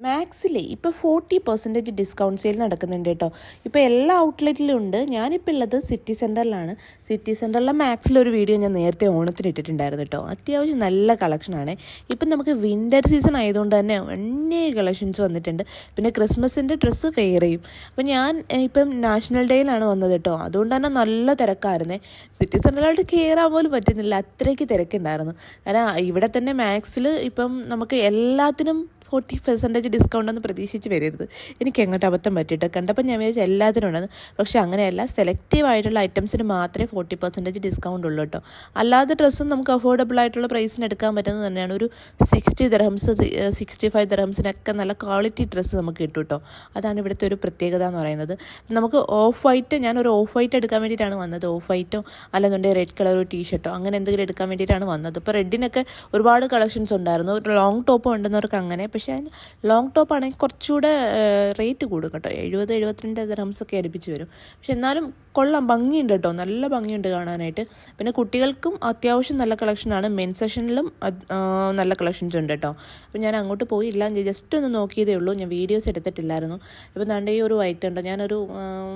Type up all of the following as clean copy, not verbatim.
മാക്സിലേ ഇപ്പോൾ 40% discount sale നടക്കുന്നുണ്ട് കേട്ടോ. ഇപ്പോൾ എല്ലാ ഔട്ട്ലെറ്റിലും ഉണ്ട്. ഞാനിപ്പോൾ ഉള്ളത് സിറ്റി സെൻറ്ററിലാണ്. സിറ്റി സെൻറ്ററിലെ മാക്സിലൊരു വീഡിയോ ഞാൻ നേരത്തെ ഓണത്തിന് ഇട്ടിട്ടുണ്ടായിരുന്നു കേട്ടോ. അത്യാവശ്യം നല്ല കളക്ഷനാണ്. ഇപ്പം നമുക്ക് വിൻ്റർ സീസൺ ആയതുകൊണ്ട് തന്നെ അനേക കളക്ഷൻസ് വന്നിട്ടുണ്ട്. പിന്നെ ക്രിസ്മസിൻ്റെ ഡ്രസ്സ് ഫെയർ ചെയ്യും. അപ്പോൾ ഞാൻ ഇപ്പം നാഷണൽ ഡേയിലാണ് വന്നത് കേട്ടോ. അതുകൊണ്ട് തന്നെ നല്ല തിരക്കായിരുന്നേ. സിറ്റി സെൻറ്ററിലോട്ട് കയറാൻ പോലും പറ്റുന്നില്ല, അത്രയ്ക്ക് തിരക്കുണ്ടായിരുന്നു. കാരണം ഇവിടെ തന്നെ മാക്സിൽ ഇപ്പം നമുക്ക് എല്ലാത്തിനും 40% ഡിസ്കൗണ്ടൊന്നും പ്രതീക്ഷിച്ച് വരരുത്. എനിക്ക് എങ്ങോട്ട് അബദ്ധം പറ്റിയിട്ട് കണ്ടപ്പോൾ ഞാൻ വിചാരിച്ചു എല്ലാത്തിനും ഉണ്ടെന്ന്. പക്ഷേ അങ്ങനെയല്ല, സെലക്റ്റീവ് ആയിട്ടുള്ള ഐറ്റംസിന് മാത്രമേ 40% ഡിസ്കൗണ്ട് ഉള്ളൂ കേട്ടോ. അല്ലാതെ ഡ്രസ്സും നമുക്ക് അഫോർഡബിൾ ആയിട്ടുള്ള പ്രൈസിന് എടുക്കാൻ പറ്റുന്നത് തന്നെയാണ്. ഒരു 60 ദിർഹംസ് 65 ദിർഹംസിനൊക്കെ നല്ല ക്വാളിറ്റി ഡ്രസ്സ് നമുക്ക് കിട്ടും കേട്ടോ. അതാണ് ഇവിടുത്തെ ഒരു പ്രത്യേകത എന്ന് പറയുന്നത്. നമുക്ക് ഓഫ് വൈറ്റ്, ഞാനൊരു ഓഫ് വൈറ്റ് എടുക്കാൻ വേണ്ടിയിട്ടാണ് വന്നത്. ഓഫ് വൈറ്റോ അല്ലെന്നുണ്ടെങ്കിൽ റെഡ് കളർ ഒരു ടീഷർട്ടോ അങ്ങനെ എന്തെങ്കിലും എടുക്കാൻ വേണ്ടിയിട്ടാണ് വന്നത്. ഇപ്പോൾ റെഡിനൊക്കെ ഒരുപാട് കളക്ഷൻസ് ഉണ്ടായിരുന്നു. ഒരു ലോങ് ടോപ്പ് ഉണ്ടെന്നവർക്ക് അങ്ങനെ. പക്ഷേ ലോങ് ടോപ്പ് ആണെങ്കിൽ കുറച്ചുകൂടെ റേറ്റ് കൂടും കേട്ടോ. 70-72 ദിർഹംസൊക്കെ അടുപ്പിച്ച് വരും. പക്ഷെ എന്നാലും കൊള്ളാം, ഭംഗിയുണ്ട് കേട്ടോ, നല്ല ഭംഗിയുണ്ട് കാണാനായിട്ട്. പിന്നെ കുട്ടികൾക്കും അത്യാവശ്യം നല്ല കളക്ഷനാണ്. മെൻ സെഷനിലും നല്ല കളക്ഷൻസ് ഉണ്ട് കേട്ടോ. അപ്പോൾ ഞാൻ അങ്ങോട്ട് പോയില്ല, ജസ്റ്റ് ഒന്ന് നോക്കിയതേ ഉള്ളൂ, ഞാൻ വീഡിയോസ് എടുത്തിട്ടില്ലായിരുന്നു. ഇപ്പോൾ ദാണ്ടെ ഈ ഒരു വൈറ്റ് ഉണ്ടോ, ഞാനൊരു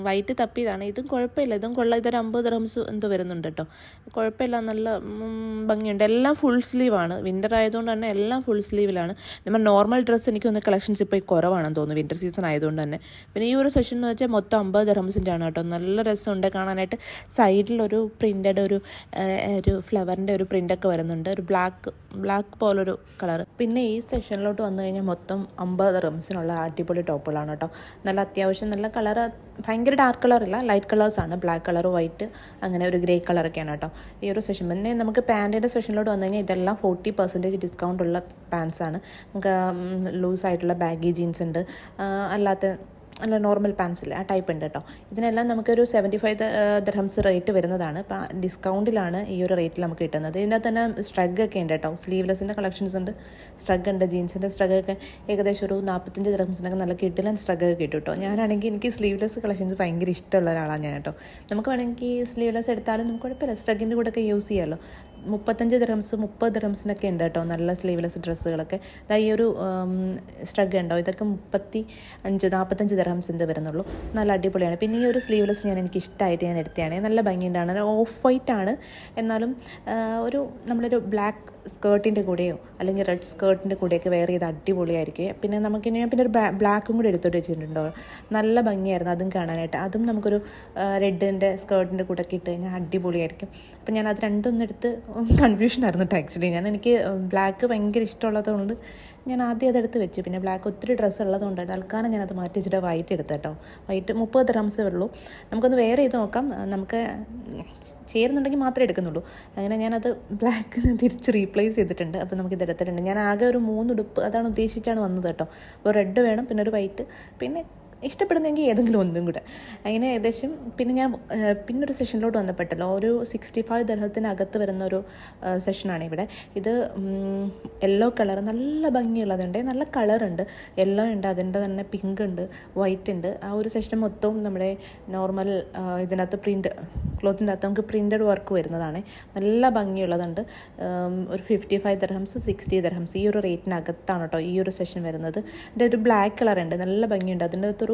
വൈറ്റ് തപ്പിയതാണ്. ഇതും കുഴപ്പമില്ല, ഇതും കൊള്ളാം. ഇതൊരു 50 ദിർഹംസ് എന്തോ വരുന്നുണ്ട് കേട്ടോ. കുഴപ്പമില്ല, നല്ല ഭംഗിയുണ്ട്. എല്ലാം ഫുൾ സ്ലീവാണ്. വിൻ്റർ ആയതുകൊണ്ട് തന്നെ എല്ലാം ഫുൾ സ്ലീവിലാണ്. നമ്മൾ നോർമൽ ഡ്രസ്സ് എനിക്ക് ഒന്ന് കളക്ഷൻസ് ഇപ്പോൾ കുറവാണെന്ന് തോന്നുന്നു, വിൻ്റർ സീസൺ ആയതുകൊണ്ട് തന്നെ. പിന്നെ ഈ ഒരു സെഷൻ എന്ന് വെച്ചാൽ മൊത്തം 50 ദിർഹംസിൻ്റെ ആണ് കേട്ടോ. നല്ല രസമുണ്ട് കാണാനായിട്ട്. സൈഡിലൊരു പ്രിൻ്റഡ് ഒരു ഫ്ലവറിൻ്റെ ഒരു പ്രിൻ്റൊക്കെ വരുന്നുണ്ട്, ഒരു ബ്ലാക്ക് പോലൊരു കളർ. പിന്നെ ഈ സെഷനിലോട്ട് വന്നു കഴിഞ്ഞാൽ മൊത്തം 50 ദിർഹംസിനുള്ള അടിപൊളി ടോപ്പുകളാണ് കേട്ടോ. നല്ല അത്യാവശ്യം നല്ല കളർ, ഭയങ്കര ഡാർക്ക് കളറില്ല, ലൈറ്റ് കളേഴ്സാണ്. ബ്ലാക്ക് കളർ, വൈറ്റ്, അങ്ങനെ ഒരു ഗ്രേ കളറൊക്കെയാണ് കേട്ടോ ഈ ഒരു സെഷൻ. പിന്നെ നമുക്ക് പാൻറ്റിൻ്റെ സെഷനിലോട്ട് വന്നു കഴിഞ്ഞാൽ ഇതെല്ലാം 40% ഡിസ്കൗണ്ട് ഉള്ള പാൻസാണ്. നമുക്ക് ലൂസായിട്ടുള്ള ബാഗി ജീൻസ് ഉണ്ട്, അല്ല നോർമൽ പാൻസില്ല, ആ ടൈപ്പ് ഉണ്ട് കേട്ടോ. ഇതിനെല്ലാം നമുക്കൊരു 75 ദിർഹംസ് റേറ്റ് വരുന്നതാണ്. അപ്പോൾ ഡിസ്കൗണ്ടിലാണ് ഈ ഒരു റേറ്റിൽ നമുക്ക് കിട്ടുന്നത്. ഇതിനകത്ത് തന്നെ സ്ട്രഗൊക്കെ ഉണ്ട് കേട്ടോ. സ്ലീവ്ലെസ്സിൻ്റെ കളക്ഷൻസ് ഉണ്ട്, സ്ട്രഗ് ഉണ്ട്. ജീൻസിൻ്റെ സ്ട്രഗൊക്കെ ഏകദേശം ഒരു 45 ദിർഹംസിനൊക്കെ നല്ല കിട്ടില്ല സ്ട്രഗൊക്കെ കിട്ടും കേട്ടോ. ഞാനാണെങ്കിൽ എനിക്ക് സ്ലീവ്ലെസ് കളക്ഷൻസ് ഭയങ്കര ഇഷ്ടമുള്ള ഒരാളാണ് ഞാൻ കേട്ടോ. നമുക്ക് വേണമെങ്കിൽ സ്ലീവ്ലെസ് എടുത്താലും നമുക്ക് കുഴപ്പമില്ല, സ്ട്രഗിൻ്റെ കൂടെ ഒക്കെ യൂസ് ചെയ്യാമല്ലോ. 35 ദിർഹംസ് 30 ദിർഹംസിനൊക്കെ ഉണ്ട് കേട്ടോ നല്ല സ്ലീവ്ലെസ് ഡ്രസ്സുകളൊക്കെ. ഈ ഒരു സ്ട്രഗ് ഉണ്ടോ, ഇതൊക്കെ 45 ദിർഹംസിൻ്റെ വരുന്നുള്ളൂ. നല്ല അടിപൊളിയാണ്. പിന്നെ ഈ ഒരു സ്ലീവ്ലെസ് എനിക്ക് ഇഷ്ടമായിട്ട് ഞാൻ എടുത്തതാണ്. നല്ല ഭംഗിയുണ്ടാണ്. ഓഫ് വൈറ്റ് ആണ്, എന്നാലും ഒരു നമ്മളൊരു ബ്ലാക്ക് സ്കേർട്ടിൻ്റെ കൂടെയോ അല്ലെങ്കിൽ റെഡ് സ്കേർട്ടിൻ്റെ കൂടെയൊക്കെ വെയർ ചെയ്ത് അടിപൊളിയായിരിക്കും. പിന്നെ നമുക്കിനി പിന്നെ ഒരു ബ്ലാക്കും കൂടെ എടുത്തോട്ട് വെച്ചിട്ടുണ്ടോ, നല്ല ഭംഗിയായിരുന്നു അതും കാണാനായിട്ട്. അതും നമുക്കൊരു റെഡിൻ്റെ സ്കേർട്ടിൻ്റെ കൂടെ ഒക്കെ ഇട്ട് കഴിഞ്ഞാൽ അടിപൊളിയായിരിക്കും. അപ്പം ഞാൻ അത് രണ്ടൊന്നും എടുത്ത് കൺഫ്യൂഷനായിരുന്നു കേട്ടോ. ആക്ച്വലി എനിക്ക് ബ്ലാക്ക് ഭയങ്കര ഇഷ്ടമുള്ളതുകൊണ്ട് ഞാൻ ആദ്യം അതെടുത്ത് വെച്ചു. പിന്നെ ബ്ലാക്ക് ഒത്തിരി ഡ്രസ്സ് ഉള്ളതുകൊണ്ട് തൽക്കാലം ഞാനത് മാറ്റി വെച്ചിട്ട് വൈറ്റ് എടുത്ത് കേട്ടോ. വൈറ്റ് 30 ദിർഹംസേ ഉള്ളൂ. നമുക്കൊന്ന് വെയർ ചെയ്ത് നോക്കാം, നമുക്ക് ചേരുന്നുണ്ടെങ്കിൽ മാത്രമേ എടുക്കുന്നുള്ളൂ. അങ്ങനെ ഞാനത് ബ്ലാക്ക് തിരിച്ച് റീപ്ലേസ് ചെയ്തിട്ടുണ്ട്. അപ്പോൾ നമുക്കിത് എടുത്തിട്ടുണ്ട്. ഞാൻ ആകെ ഒരു 3 ഉടുപ്പ് അതാണ് ഉദ്ദേശിച്ചാണ് വന്നത് കേട്ടോ. അപ്പോൾ റെഡ് വേണം, പിന്നെ ഒരു വൈറ്റ്, പിന്നെ ഇഷ്ടപ്പെടുന്നെങ്കിൽ ഏതെങ്കിലും ഒന്നും കൂടെ. അങ്ങനെ ഏകദേശം പിന്നൊരു സെഷനിലോട്ട് വന്നപ്പെട്ടല്ലോ. ഒരു 65 ദിർഹത്തിനകത്ത് വരുന്ന ഒരു സെഷനാണ് ഇവിടെ. ഇത് യെല്ലോ കളർ, നല്ല ഭംഗിയുള്ളതുണ്ട്, നല്ല കളറുണ്ട്. യെല്ലോ ഉണ്ട്, അതിൻ്റെ തന്നെ പിങ്ക് ഉണ്ട്, വൈറ്റ് ഉണ്ട്. ആ ഒരു സെഷൻ മൊത്തവും നമ്മുടെ നോർമൽ ഇതിനകത്ത് ക്ലോത്തിൻ്റെ അകത്ത് നമുക്ക് പ്രിൻ്റഡ് വർക്ക് വരുന്നതാണ്. നല്ല ഭംഗിയുള്ളതുണ്ട്. ഒരു 55 ദിർഹംസ് 60 ദിർഹംസ് ഈ ഒരു റേറ്റിനകത്താണ് കേട്ടോ ഈ ഒരു സെഷൻ വരുന്നത്. അതിൻ്റെ ഒരു ബ്ലാക്ക് കളറുണ്ട്, നല്ല ഭംഗിയുണ്ട്. അതിൻ്റെ അകത്തൊരു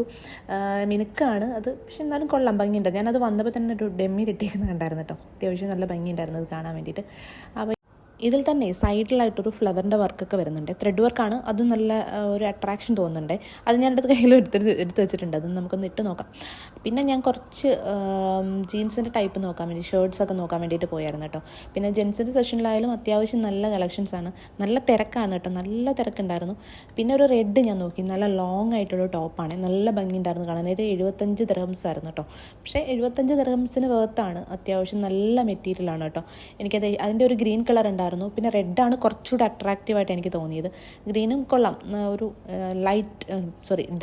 മിനുക്കാണ് അത്, പക്ഷെ എന്നാലും കൊള്ളാം, ഭംഗിയുണ്ട്. ഞാനത് വന്നപ്പോൾ തന്നെ ഒരു ഡെമ്മി ഇട്ടേക്കുന്നത് കണ്ടായിരുന്നു കേട്ടോ. അത്യാവശ്യം നല്ല ഭംഗിയുണ്ടായിരുന്നു അത് കാണാൻ വേണ്ടിയിട്ട്. അപ്പോൾ ഇതിൽ തന്നെ സൈഡിലായിട്ടൊരു ഫ്ലവറിൻ്റെ വർക്കൊക്കെ വരുന്നുണ്ട്, ത്രെഡ് വർക്കാണ്. അതും നല്ല ഒരു അട്രാക്ഷൻ തോന്നുന്നുണ്ട്. അത് ഞാൻ എൻ്റെ കയ്യിലും എടുത്ത് വെച്ചിട്ടുണ്ട്. അതൊന്ന് നമുക്കൊന്ന് ഇട്ട് നോക്കാം. പിന്നെ ഞാൻ കുറച്ച് ജീൻസിൻ്റെ ടൈപ്പ് നോക്കാൻ വേണ്ടി, ഷർട്ട്സൊക്കെ നോക്കാൻ വേണ്ടിയിട്ട് പോയായിരുന്നു കേട്ടോ. പിന്നെ ജെൻസിൻ്റെ സെഷനിലായാലും അത്യാവശ്യം നല്ല കളക്ഷൻസാണ്. നല്ല തിരക്കാണ് കേട്ടോ, നല്ല തിരക്കുണ്ടായിരുന്നു. പിന്നെ ഒരു റെഡ് ഞാൻ നോക്കി, നല്ല ലോങ് ആയിട്ടുള്ള ടോപ്പാണ്, നല്ല ഭംഗിയുണ്ടായിരുന്നു കാണാനായിട്ട്. 75 ദിർഹംസ് ആയിരുന്നു കേട്ടോ. പക്ഷേ 75 ദിർഹംസിന് വേർത്താണ്, അത്യാവശ്യം നല്ല മെറ്റീരിയലാണ് കേട്ടോ. എനിക്കത് അതിൻ്റെ ഒരു ഗ്രീൻ കളർ ഉണ്ടായിരുന്നു. പിന്നെ റെഡാണ് കുറച്ചുകൂടെ അട്രാക്റ്റീവായിട്ട് എനിക്ക് തോന്നിയത്. ഗ്രീനും കൊള്ളാം, ഒരു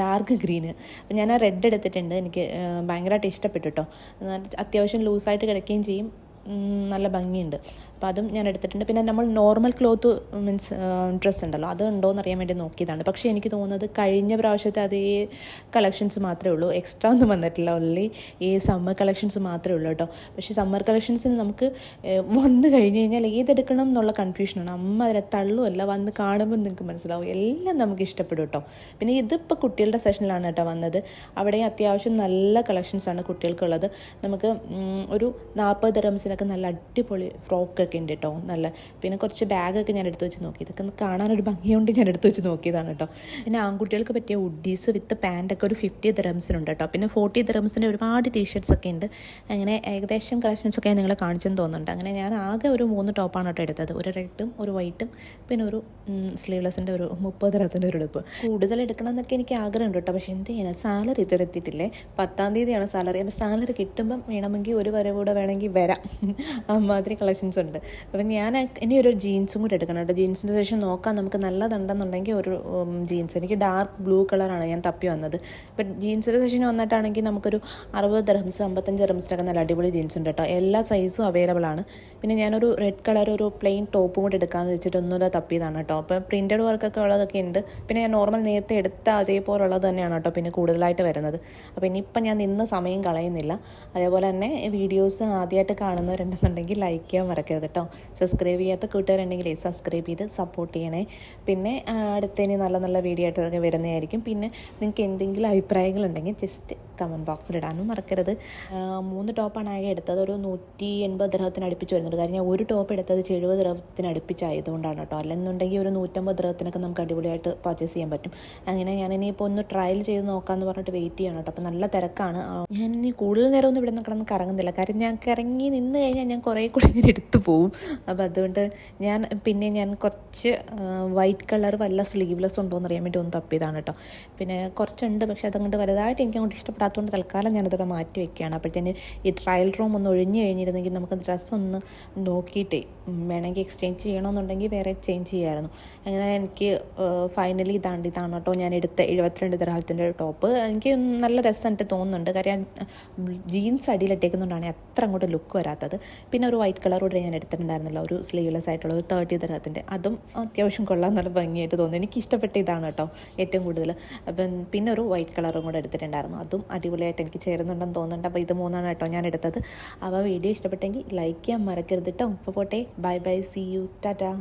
ഡാർക്ക് ഗ്രീന്. അപ്പം ഞാൻ ആ റെഡ് എടുത്തിട്ടുണ്ട്. എനിക്ക് ഭയങ്കരമായിട്ട് ഇഷ്ടപ്പെട്ടു കേട്ടോ. അത്യാവശ്യം ലൂസായിട്ട് കിടക്കുകയും ചെയ്യും, നല്ല ഭംഗിയുണ്ട്. അപ്പോൾ അതും ഞാൻ എടുത്തിട്ടുണ്ട്. പിന്നെ നമ്മൾ നോർമൽ ക്ലോത്ത് മീൻസ് ഡ്രസ്സ് ഉണ്ടല്ലോ, അത് ഉണ്ടോയെന്ന് അറിയാൻ വേണ്ടി നോക്കിയതാണ്. പക്ഷേ എനിക്ക് തോന്നുന്നത് കഴിഞ്ഞ പ്രാവശ്യത്തെ അതേ കളക്ഷൻസ് മാത്രമേ ഉള്ളൂ, എക്സ്ട്രാ ഒന്നും വന്നിട്ടില്ല. ഓൺലി ഈ സമ്മർ കളക്ഷൻസ് മാത്രമേ ഉള്ളൂ കേട്ടോ. പക്ഷേ സമ്മർ കളക്ഷൻസിന് നമുക്ക് വന്നു കഴിഞ്ഞ് കഴിഞ്ഞാൽ ഏതെടുക്കണം എന്നുള്ള കൺഫ്യൂഷനാണ്. അമ്മ അതിനെ തള്ളുമല്ല, വന്ന് കാണുമ്പോൾ നിങ്ങൾക്ക് മനസ്സിലാവും എല്ലാം നമുക്ക് ഇഷ്ടപ്പെടും കേട്ടോ. പിന്നെ ഇതിപ്പോൾ കുട്ടികളുടെ സെഷനിലാണ് കേട്ടോ വന്നത്. അവിടെ അത്യാവശ്യം നല്ല കളക്ഷൻസാണ് കുട്ടികൾക്കുള്ളത്. നമുക്ക് ഒരു 40 ദിർഹംസിനൊക്കെ നല്ല അടിപൊളി ഫ്രോക്കൊക്കെ ഉണ്ട് കേട്ടോ, നല്ല. പിന്നെ കുറച്ച് ബാഗൊക്കെ ഞാൻ എടുത്ത് വെച്ച് നോക്കി. ഇതൊക്കെ കാണാനൊരു ഭംഗിയുണ്ട്, ഞാൻ എടുത്ത് വെച്ച് നോക്കിയതാണ് കേട്ടോ. പിന്നെ ആൺകുട്ടികൾക്ക് പറ്റിയ ഉഡീസ് വിത്ത് പാൻറ്റൊക്കെ ഒരു 50 ദിർഹംസിനുണ്ട് കേട്ടോ. പിന്നെ 40 ദിർഹംസിൻ്റെ ഒരുപാട് ടീഷർട്ട്സ് ഒക്കെ ഉണ്ട്. അങ്ങനെ ഏകദേശം കളക്ഷൻസൊക്കെ ഞാൻ നിങ്ങളെ കാണിച്ചെന്ന് തോന്നുന്നുണ്ട്. അങ്ങനെ ഞാൻ ആകെ ഒരു 3 ടോപ്പാണ് കേട്ടോ എടുത്തത്, ഒരു റെഡും ഒരു വൈറ്റും പിന്നെ ഒരു സ്ലീവ്ലെസ്സിൻ്റെ ഒരു 30 ദിർഹത്തിൻ്റെ ഒരു ഉടുപ്പ്. കൂടുതൽ എടുക്കണം എന്നൊക്കെ എനിക്ക് ആഗ്രഹമുണ്ട് കേട്ടോ. പക്ഷേ എന്ത് ചെയ്യാൻ, സാലറി ഇതുവരെ എത്തിയിട്ടില്ലേ. 10-ാം തീയതിയാണ് സാലറി. അപ്പോൾ സാലറി കിട്ടുമ്പം വേണമെങ്കിൽ ഒരു വരെ കൂടെ വേണമെങ്കിൽ വരാം. അമ്മാതിരി കളക്ഷൻസ് ഉണ്ട്. അപ്പം ഞാൻ ഇനി ഒരു ജീൻസും കൂടെ എടുക്കണം കേട്ടോ. ജീൻസിൻ്റെ സെഷൻ നോക്കാം, നമുക്ക് നല്ലതുണ്ടെന്നുണ്ടെങ്കിൽ ഒരു ജീൻസ്. എനിക്ക് ഡാർക്ക് ബ്ലൂ കളറാണ് ഞാൻ തപ്പി വന്നത്. ഇപ്പം ജീൻസിൻ്റെ സെഷൻ വന്നിട്ടാണെങ്കിൽ നമുക്കൊരു 60 ദിർഹംസ് 55 ദിർഹംസിനൊക്കെ നല്ല അടിപൊളി ജീൻസ് ഉണ്ട് കേട്ടോ. എല്ലാ സൈസും അവൈലബിൾ ആണ്. പിന്നെ ഞാനൊരു റെഡ് കളർ ഒരു പ്ലെയിൻ ടോപ്പും കൂടെ എടുക്കാമെന്ന് വെച്ചിട്ട് ഒന്നുകൂടെ തപ്പിയതാണ് കേട്ടോ. അപ്പോൾ പ്രിൻറ്റഡ് വർക്കൊക്കെ ഉള്ളതൊക്കെ ഉണ്ട്. പിന്നെ ഞാൻ നോർമൽ നേരത്തെ എടുത്ത അതേപോലുള്ളത് തന്നെയാണ് കേട്ടോ പിന്നെ കൂടുതലായിട്ട് വരുന്നത്. അപ്പോൾ ഇനിയിപ്പം ഞാൻ നിന്ന് സമയം കളയുന്നില്ല. അതേപോലെ തന്നെ വീഡിയോസ് ആദ്യമായിട്ട് കാണുന്നവരുണ്ടെന്നുണ്ടെങ്കിൽ ലൈക്ക് ചെയ്യാൻ മറക്കരുത് കേട്ടോ. സബ്സ്ക്രൈബ് ചെയ്യാത്ത കൂട്ടുകാരുണ്ടെങ്കിൽ സബ്സ്ക്രൈബ് ചെയ്ത് സപ്പോർട്ട് ചെയ്യണേ. പിന്നെ അടുത്തതിന് നല്ല നല്ല വീഡിയോ ആയിട്ടൊക്കെ വരുന്നതായിരിക്കും. പിന്നെ നിങ്ങൾക്ക് എന്തെങ്കിലും അഭിപ്രായങ്ങളുണ്ടെങ്കിൽ ജസ്റ്റ് കമൻറ്റ് ബോക്സിൽ ഇടാനും മറക്കരുത്. 3 ടോപ്പാണ് ആകെ എടുത്തത്. ഒരു 180 ദിർഹത്തിന് അടുപ്പിച്ച് വരുന്നുണ്ട്. കാരണം ഞാൻ ഒരു ടോപ്പ് എടുത്തത് 70 ദിർഹത്തിന് അടുപ്പിച്ചായതുകൊണ്ടാണ് കേട്ടോ. അല്ലെന്നുണ്ടെങ്കിൽ ഒരു 150 ദിർഹത്തിനൊക്കെ നമുക്ക് അടിപൊളിയായിട്ട് പർച്ചേസ് ചെയ്യാൻ പറ്റും. അങ്ങനെ ഞാൻ ഇനിയിപ്പോൾ ഒന്ന് ട്രയൽ ചെയ്ത് നോക്കാമെന്ന് പറഞ്ഞിട്ട് വെയിറ്റ് ചെയ്യണം കേട്ടോ. അപ്പോൾ നല്ല തിരക്കാണ്. ഞാൻ ഇനി കൂടുതൽ നേരം ഒന്നും ഇവിടെ നിന്ന് കിടന്ന് കറങ്ങുന്നില്ല. കാരണം ഞാൻ കറങ്ങി നിന്ന് കഴിഞ്ഞാൽ ഞാൻ കുറേ കൂടി ഇങ്ങനെ എടുത്തു പോവും. അപ്പോൾ അതുകൊണ്ട് ഞാൻ കുറച്ച് വൈറ്റ് കളർ വല്ല സ്ലീവ്ലെസ് ഉണ്ടോ എന്ന് അറിയാൻ വേണ്ടി ഒന്ന് തപ്പിയതാണ് കേട്ടോ. പിന്നെ കുറച്ചുണ്ട്, പക്ഷേ അതങ്ങോട്ട് വലുതായിട്ട് എനിക്ക് അങ്ങോട്ട് ഇഷ്ടപ്പെടാത്തതുകൊണ്ട് തൽക്കാലം ഞാനതവിടെ മാറ്റി വെക്കുകയാണ്. അപ്പോഴത്തേന് ഈ ട്രയൽ റൂം ഒന്ന് ഒഴിഞ്ഞു കഴിഞ്ഞിരുന്നെങ്കിൽ നമുക്ക് ഡ്രസ്സ് ഒന്ന് നോക്കിയിട്ടേ വേണമെങ്കിൽ എക്സ്ചേഞ്ച് ചെയ്യണമെന്നുണ്ടെങ്കിൽ വേറെ ചേഞ്ച് ചെയ്യാമായിരുന്നു. അങ്ങനെ എനിക്ക് ഫൈനലി ഇതാണ് കേട്ടോ ഞാൻ എടുത്ത 72 ദിർഹത്തിൻ്റെ ടോപ്പ്. എനിക്ക് നല്ല രസമായിട്ട് തോന്നുന്നുണ്ട്. കാര്യം ജീൻസ് അടിയിലിട്ടേക്കുന്നുകൊണ്ടാണ് അത്ര അങ്ങോട്ട് ലുക്ക് വരാത്തത്. പിന്നെ ഒരു വൈറ്റ് കളറോടെ ഞാൻ എടുത്തിട്ടുണ്ടായിരുന്നല്ലോ, ഒരു സ്ലീവ്ലെസ് ആയിട്ടുള്ള ഒരു 30 ദിർഹത്തിൻ്റെ, അതും അത്യാവശ്യം കൊള്ളാൻ നല്ല ഭംഗിയായിട്ട് തോന്നുന്നു. എനിക്ക് ഇഷ്ടപ്പെട്ട ഇതാണ് കേട്ടോ ഏറ്റവും കൂടുതൽ. അപ്പം പിന്നെ ഒരു വൈറ്റ് കളറും കൂടെ എടുത്തിട്ടുണ്ടായിരുന്നു, അതും അടിപൊളിയായിട്ട് എനിക്ക് ചേരുന്നുണ്ടെന്ന് തോന്നുന്നുണ്ട്. അപ്പോൾ ഇത് 3 കേട്ടോ ഞാൻ എടുത്തത്. അപ്പോൾ വീഡിയോ ഇഷ്ടപ്പെട്ടെങ്കിൽ ലൈക്ക് ചെയ്യാൻ മറക്കരുത് കേട്ടോ. അപ്പോൾ പോട്ടെ, bye bye, see you, Tata.